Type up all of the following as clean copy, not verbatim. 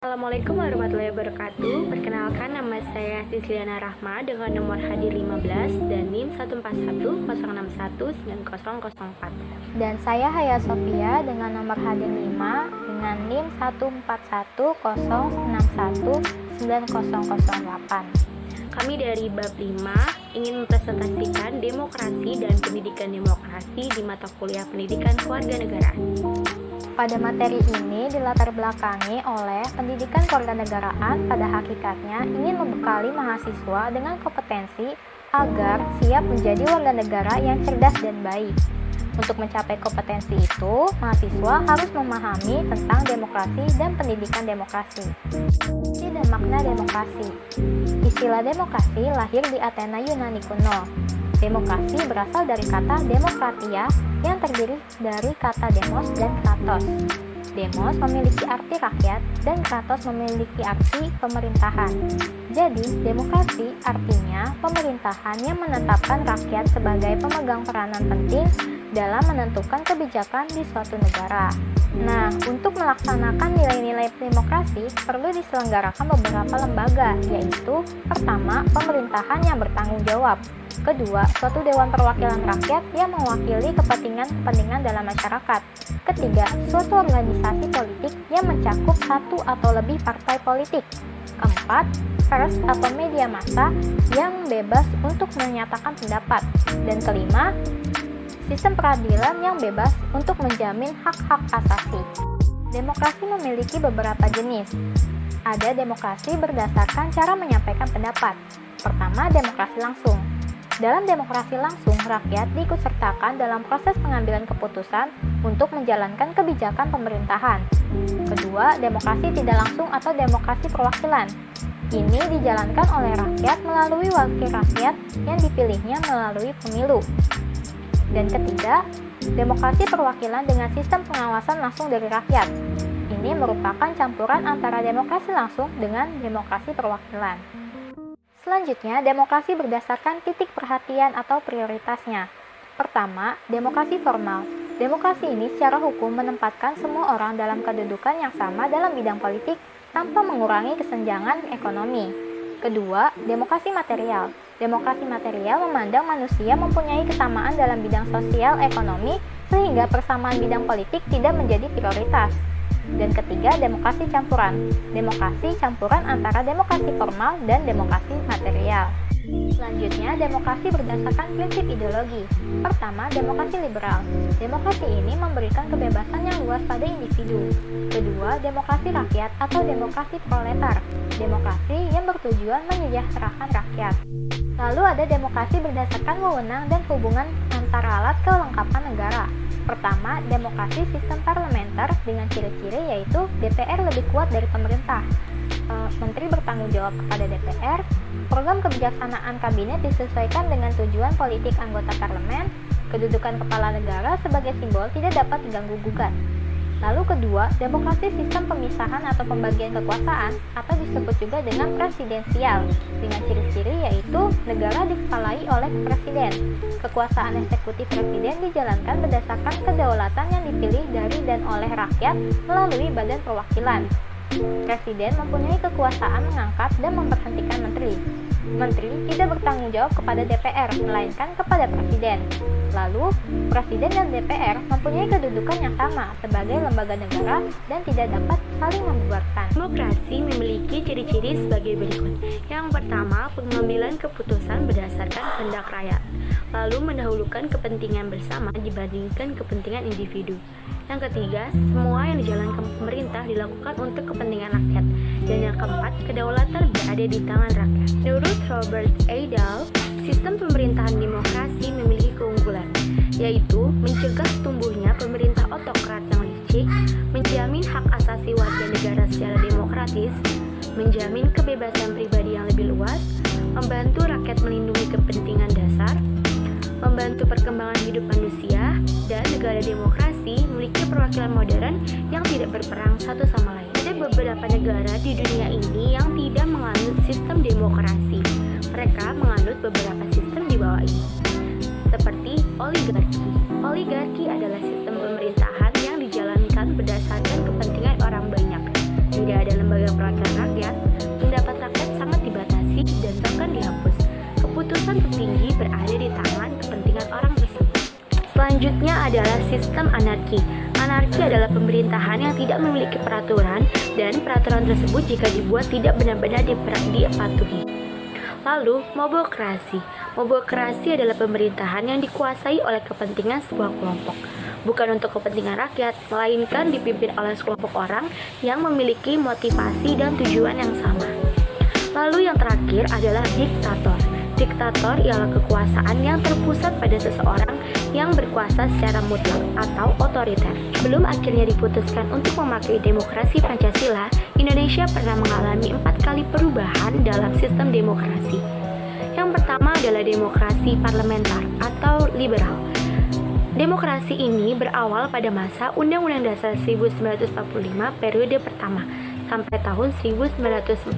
Assalamualaikum warahmatullahi wabarakatuh. Perkenalkan, nama saya Sisliana Rahma dengan nomor hadir 15 dan NIM 1410619004. Dan saya Haya Sofia dengan nomor hadir 5 dengan NIM 1410619008. Kami dari bab 5 ingin mempresentasikan demokrasi dan pendidikan demokrasi di mata kuliah pendidikan kewarganegaraan. Pada materi ini dilatar belakangi oleh pendidikan kewarganegaraan pada hakikatnya ingin membekali mahasiswa dengan kompetensi agar siap menjadi warga negara yang cerdas dan baik. Untuk mencapai kompetensi itu, mahasiswa harus memahami tentang demokrasi dan pendidikan demokrasi. Isi dan makna demokrasi. Istilah demokrasi lahir di Athena Yunani kuno. Demokrasi berasal dari kata demokratia yang terdiri dari kata demos dan kratos. Demos memiliki arti rakyat dan kratos memiliki arti pemerintahan. Jadi, demokrasi artinya pemerintahan yang menetapkan rakyat sebagai pemegang peranan penting dalam menentukan kebijakan di suatu negara. Nah, untuk melaksanakan nilai-nilai demokrasi perlu diselenggarakan beberapa lembaga, yaitu pertama, pemerintahan yang bertanggung jawab. Kedua, suatu dewan perwakilan rakyat yang mewakili kepentingan dalam masyarakat. Ketiga, suatu organisasi politik yang mencakup satu atau lebih partai politik. Keempat, pers atau media massa yang bebas untuk menyatakan pendapat. Dan kelima, sistem peradilan yang bebas untuk menjamin hak-hak asasi. Demokrasi memiliki beberapa jenis. Ada demokrasi berdasarkan cara menyampaikan pendapat. Pertama, demokrasi langsung. Dalam demokrasi langsung, rakyat diikutsertakan dalam proses pengambilan keputusan untuk menjalankan kebijakan pemerintahan. Kedua, demokrasi tidak langsung atau demokrasi perwakilan. Ini dijalankan oleh rakyat melalui wakil rakyat yang dipilihnya melalui pemilu. Dan ketiga, demokrasi perwakilan dengan sistem pengawasan langsung dari rakyat. Ini merupakan campuran antara demokrasi langsung dengan demokrasi perwakilan. Selanjutnya, demokrasi berdasarkan titik perhatian atau prioritasnya. Pertama, demokrasi formal. Demokrasi ini secara hukum menempatkan semua orang dalam kedudukan yang sama dalam bidang politik tanpa mengurangi kesenjangan ekonomi. Kedua, demokrasi material. Demokrasi material memandang manusia mempunyai kesamaan dalam bidang sosial ekonomi sehingga persamaan bidang politik tidak menjadi prioritas. Dan ketiga, demokrasi campuran. Demokrasi campuran antara demokrasi formal dan demokrasi material. Selanjutnya, demokrasi berdasarkan prinsip ideologi. Pertama, demokrasi liberal. Demokrasi ini memberikan kebebasan yang luas pada individu. Kedua, demokrasi rakyat atau demokrasi proletar. Demokrasi yang bertujuan menyejahterakan rakyat. Lalu ada demokrasi berdasarkan wewenang dan hubungan antara alat kelengkapan negara. Pertama, demokrasi sistem parlementer dengan ciri-ciri yaitu DPR lebih kuat dari pemerintah. Menteri bertanggung jawab kepada DPR, program kebijaksanaan kabinet disesuaikan dengan tujuan politik anggota parlemen, kedudukan kepala negara sebagai simbol tidak dapat diganggu-gugat. Lalu kedua, demokrasi sistem pemisahan atau pembagian kekuasaan atau disebut juga dengan presidensial dengan ciri-ciri yaitu negara dikepalai oleh presiden. Kekuasaan eksekutif presiden dijalankan berdasarkan kedaulatan yang dipilih dari dan oleh rakyat melalui badan perwakilan. Presiden mempunyai kekuasaan mengangkat dan memberhentikan menteri. Menteri tidak bertanggung jawab kepada DPR, melainkan kepada Presiden. Lalu, Presiden dan DPR mempunyai kedudukan yang sama sebagai lembaga negara dan tidak dapat saling membubarkan. Demokrasi memiliki ciri-ciri sebagai berikut. Yang pertama, pengambilan keputusan berdasarkan kehendak rakyat, lalu mendahulukan kepentingan bersama dibandingkan kepentingan individu. Yang ketiga, semua yang dijalankan pemerintah dilakukan untuk kepentingan rakyat. Dan yang keempat, kedaulatan berada di tangan rakyat. Menurut Robert A. Dahl, sistem pemerintahan demokrasi memiliki keunggulan, yaitu mencegah tumbuhnya pemerintah otokrat yang licik, menjamin hak asasi warga negara secara demokratis, menjamin kebebasan pribadi yang lebih luas, membantu rakyat melindungi kepentingan dasar, membantu perkembangan hidup manusia, dan negara demokrasi memiliki perwakilan modern yang tidak berperang satu sama lain. Ada beberapa negara di dunia ini yang tidak menganut sistem demokrasi. Mereka menganut beberapa sistem di bawah ini, seperti oligarki. Oligarki adalah sistem pemerintahan yang dijalankan berdasarkan kepentingan orang banyak. tidak ada lembaga perwakilan rakyat, pendapat rakyat sangat dibatasi dan bahkan dihapus. Keputusan tertinggi berada di tangan kepentingan orang tersebut. Selanjutnya adalah sistem anarki. Anarki adalah pemerintahan yang tidak memiliki peraturan dan peraturan tersebut jika dibuat tidak benar-benar dipatuhi. Lalu, mobokrasi. Mobokrasi adalah pemerintahan yang dikuasai oleh kepentingan sebuah kelompok, bukan untuk kepentingan rakyat, melainkan dipimpin oleh sekelompok orang yang memiliki motivasi dan tujuan yang sama. Lalu yang terakhir adalah diktator. Diktator ialah kekuasaan yang terpusat pada seseorang yang berkuasa secara mutlak atau otoriter. Sebelum akhirnya diputuskan untuk memakai demokrasi Pancasila, Indonesia pernah mengalami 4 kali perubahan dalam sistem demokrasi. Yang pertama adalah demokrasi parlementer atau liberal. Demokrasi ini berawal pada masa Undang-Undang Dasar 1945 periode pertama sampai tahun 1949.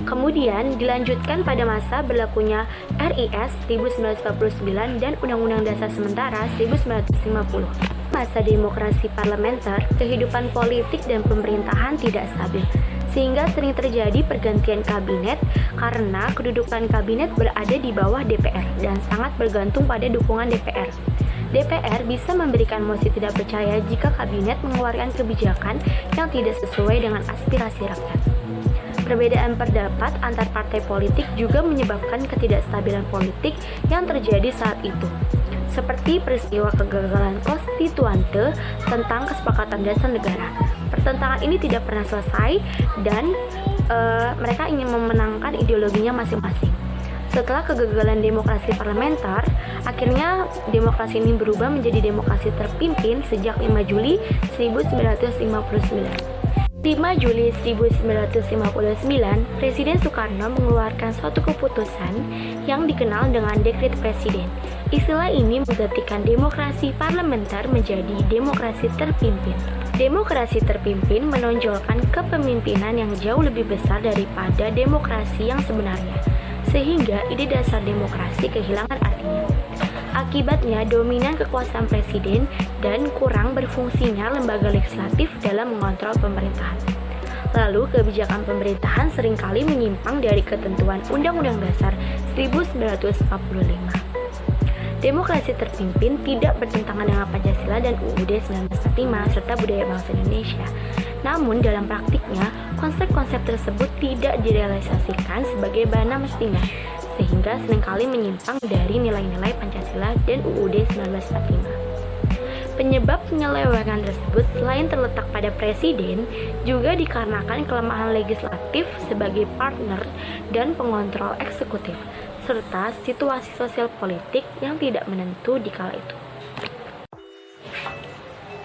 Kemudian dilanjutkan pada masa berlakunya RIS 1949 dan Undang-Undang Dasar Sementara 1950. Masa demokrasi parlementer, kehidupan politik dan pemerintahan tidak stabil, sehingga sering terjadi pergantian kabinet karena kedudukan kabinet berada di bawah DPR dan sangat bergantung pada dukungan DPR. DPR bisa memberikan mosi tidak percaya jika kabinet mengeluarkan kebijakan yang tidak sesuai dengan aspirasi rakyat. Perbedaan pendapat antar partai politik juga menyebabkan ketidakstabilan politik yang terjadi saat itu, seperti peristiwa kegagalan konstituante tentang kesepakatan dasar negara. Pertentangan ini tidak pernah selesai dan mereka ingin memenangkan ideologinya masing-masing. Setelah kegagalan demokrasi parlementer, akhirnya demokrasi ini berubah menjadi demokrasi terpimpin sejak 5 Juli 1959. 5 Juli 1959, Presiden Soekarno mengeluarkan suatu keputusan yang dikenal dengan Dekret Presiden. Istilah ini menggantikan demokrasi parlementer menjadi demokrasi terpimpin. Demokrasi terpimpin menonjolkan kepemimpinan yang jauh lebih besar daripada demokrasi yang sebenarnya, sehingga ide dasar demokrasi kehilangan artinya. Akibatnya, dominan kekuasaan presiden dan kurang berfungsinya lembaga legislatif dalam mengontrol pemerintahan. Lalu, kebijakan pemerintahan seringkali menyimpang dari ketentuan Undang-Undang Dasar 1945. Demokrasi terpimpin tidak bertentangan dengan Pancasila dan UUD 1945 serta budaya bangsa Indonesia. Namun, dalam praktiknya, konsep-konsep tersebut tidak direalisasikan sebagai bana mestinya, sehingga seringkali menyimpang dari nilai-nilai Pancasila dan UUD 1945. Penyebab penyelewengan tersebut selain terletak pada presiden, juga dikarenakan kelemahan legislatif sebagai partner dan pengontrol eksekutif, serta situasi sosial politik yang tidak menentu di kala itu.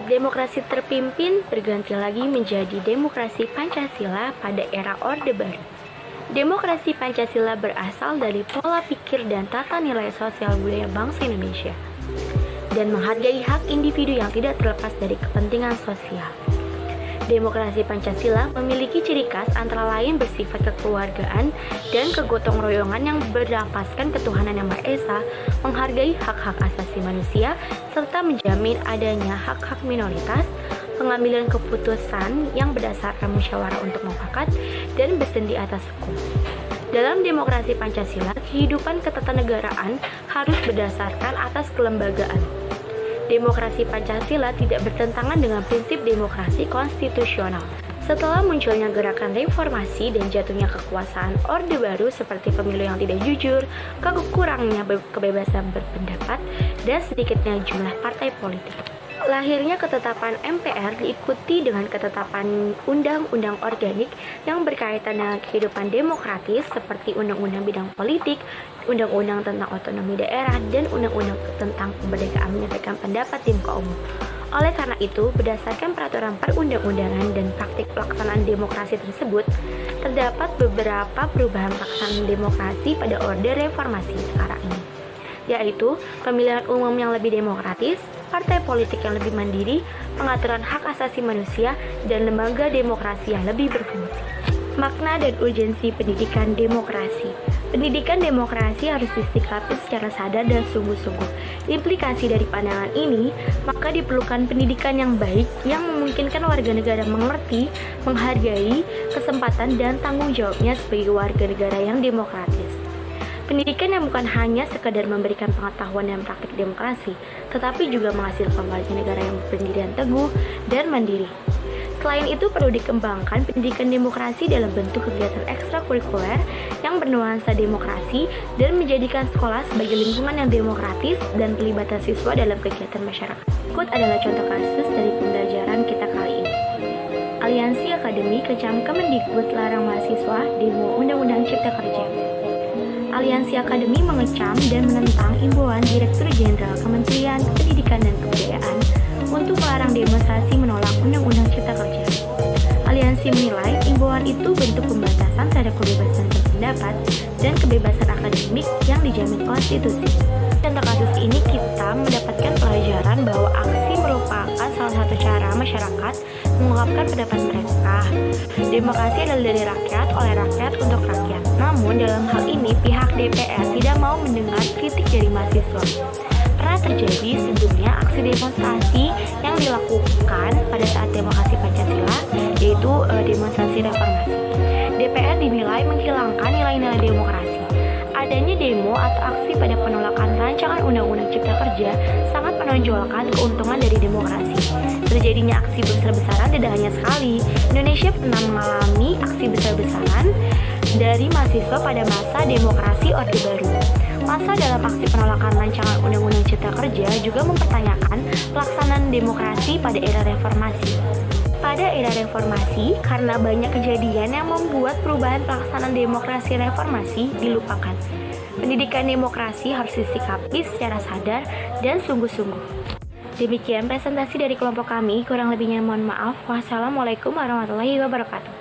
Demokrasi terpimpin berganti lagi menjadi demokrasi Pancasila pada era Orde Baru. Demokrasi Pancasila berasal dari pola pikir dan tata nilai sosial budaya bangsa Indonesia dan menghargai hak individu yang tidak terlepas dari kepentingan sosial. Demokrasi Pancasila memiliki ciri khas antara lain bersifat kekeluargaan dan kegotong royongan yang berdasarkan ketuhanan yang Maha Esa, menghargai hak-hak asasi manusia, serta menjamin adanya hak-hak minoritas, pengambilan keputusan yang berdasarkan musyawarah untuk mufakat, dan bersendi atas hukum. Dalam demokrasi Pancasila, kehidupan ketatanegaraan harus berdasarkan atas kelembagaan. Demokrasi Pancasila tidak bertentangan dengan prinsip demokrasi konstitusional. Setelah munculnya gerakan reformasi dan jatuhnya kekuasaan Orde Baru seperti pemilu yang tidak jujur, kekurangnya kebebasan berpendapat, dan sedikitnya jumlah partai politik, lahirnya ketetapan MPR diikuti dengan ketetapan undang-undang organik yang berkaitan dengan kehidupan demokratis seperti undang-undang bidang politik, undang-undang tentang otonomi daerah, dan undang-undang tentang kemerdekaan menyampaikan pendapat di muka umum. Oleh karena itu, berdasarkan peraturan perundang-undangan dan praktik pelaksanaan demokrasi tersebut, terdapat beberapa perubahan pelaksanaan demokrasi pada orde reformasi sekarang ini, yaitu pemilihan umum yang lebih demokratis, partai politik yang lebih mandiri, pengaturan hak asasi manusia, dan lembaga demokrasi yang lebih berfungsi. Makna dan urgensi pendidikan demokrasi. Pendidikan demokrasi harus disikapi secara sadar dan sungguh-sungguh. Implikasi dari pandangan ini, maka diperlukan pendidikan yang baik yang memungkinkan warga negara mengerti, menghargai, kesempatan dan tanggung jawabnya sebagai warga negara yang demokratis. Pendidikan yang bukan hanya sekadar memberikan pengetahuan dan praktik demokrasi, tetapi juga menghasilkan warga negara yang berpendirian teguh dan mandiri. Selain itu, perlu dikembangkan pendidikan demokrasi dalam bentuk kegiatan ekstrakurikuler yang bernuansa demokrasi dan menjadikan sekolah sebagai lingkungan yang demokratis dan pelibatan siswa dalam kegiatan masyarakat. Berikut adalah contoh kasus dari pembelajaran kita kali ini. Aliansi Akademi kecam Kemendikbud larang mahasiswa demo Undang-Undang Cipta Kerja. Aliansi Akademi mengecam dan menentang imbauan Direktur Jenderal Kementerian Pendidikan dan Kebudayaan untuk melarang demonstrasi menolak Undang-Undang Cipta Kerja. Aliansi menilai imbauan itu bentuk pembatasan terhadap kebebasan berpendapat dan kebebasan akademik yang dijamin konstitusi. Contoh kasus ini kita mendapatkan pelajaran bahwa aksi merupakan salah satu cara masyarakat mengungkapkan pendapat mereka. Demokrasi adalah dari rakyat, oleh rakyat, untuk rakyat. Namun dalam hal ini pihak DPR tidak mau mendengar kritik dari mahasiswa. Pernah terjadi sebelumnya aksi demonstrasi yang dilakukan pada saat demokrasi Pancasila, yaitu demonstrasi reformasi. DPR dinilai menghilangkan nilai-nilai demokrasi. Adanya demo atau aksi pada penolakan rancangan Undang-Undang Cipta Kerja sangat menonjolkan keuntungan dari demokrasi. Terjadinya aksi besar-besaran tidak hanya sekali. Indonesia pernah mengalami aksi besar-besaran dari mahasiswa pada masa demokrasi Orde Baru. Masa dalam aksi penolakan rancangan Undang-Undang Cipta Kerja juga mempertanyakan pelaksanaan demokrasi pada era reformasi. Pada era reformasi, karena banyak kejadian yang membuat perubahan pelaksanaan demokrasi reformasi dilupakan. Pendidikan demokrasi harus disikapi secara sadar dan sungguh-sungguh. Demikian presentasi dari kelompok kami, kurang lebihnya mohon maaf. Wassalamualaikum warahmatullahi wabarakatuh.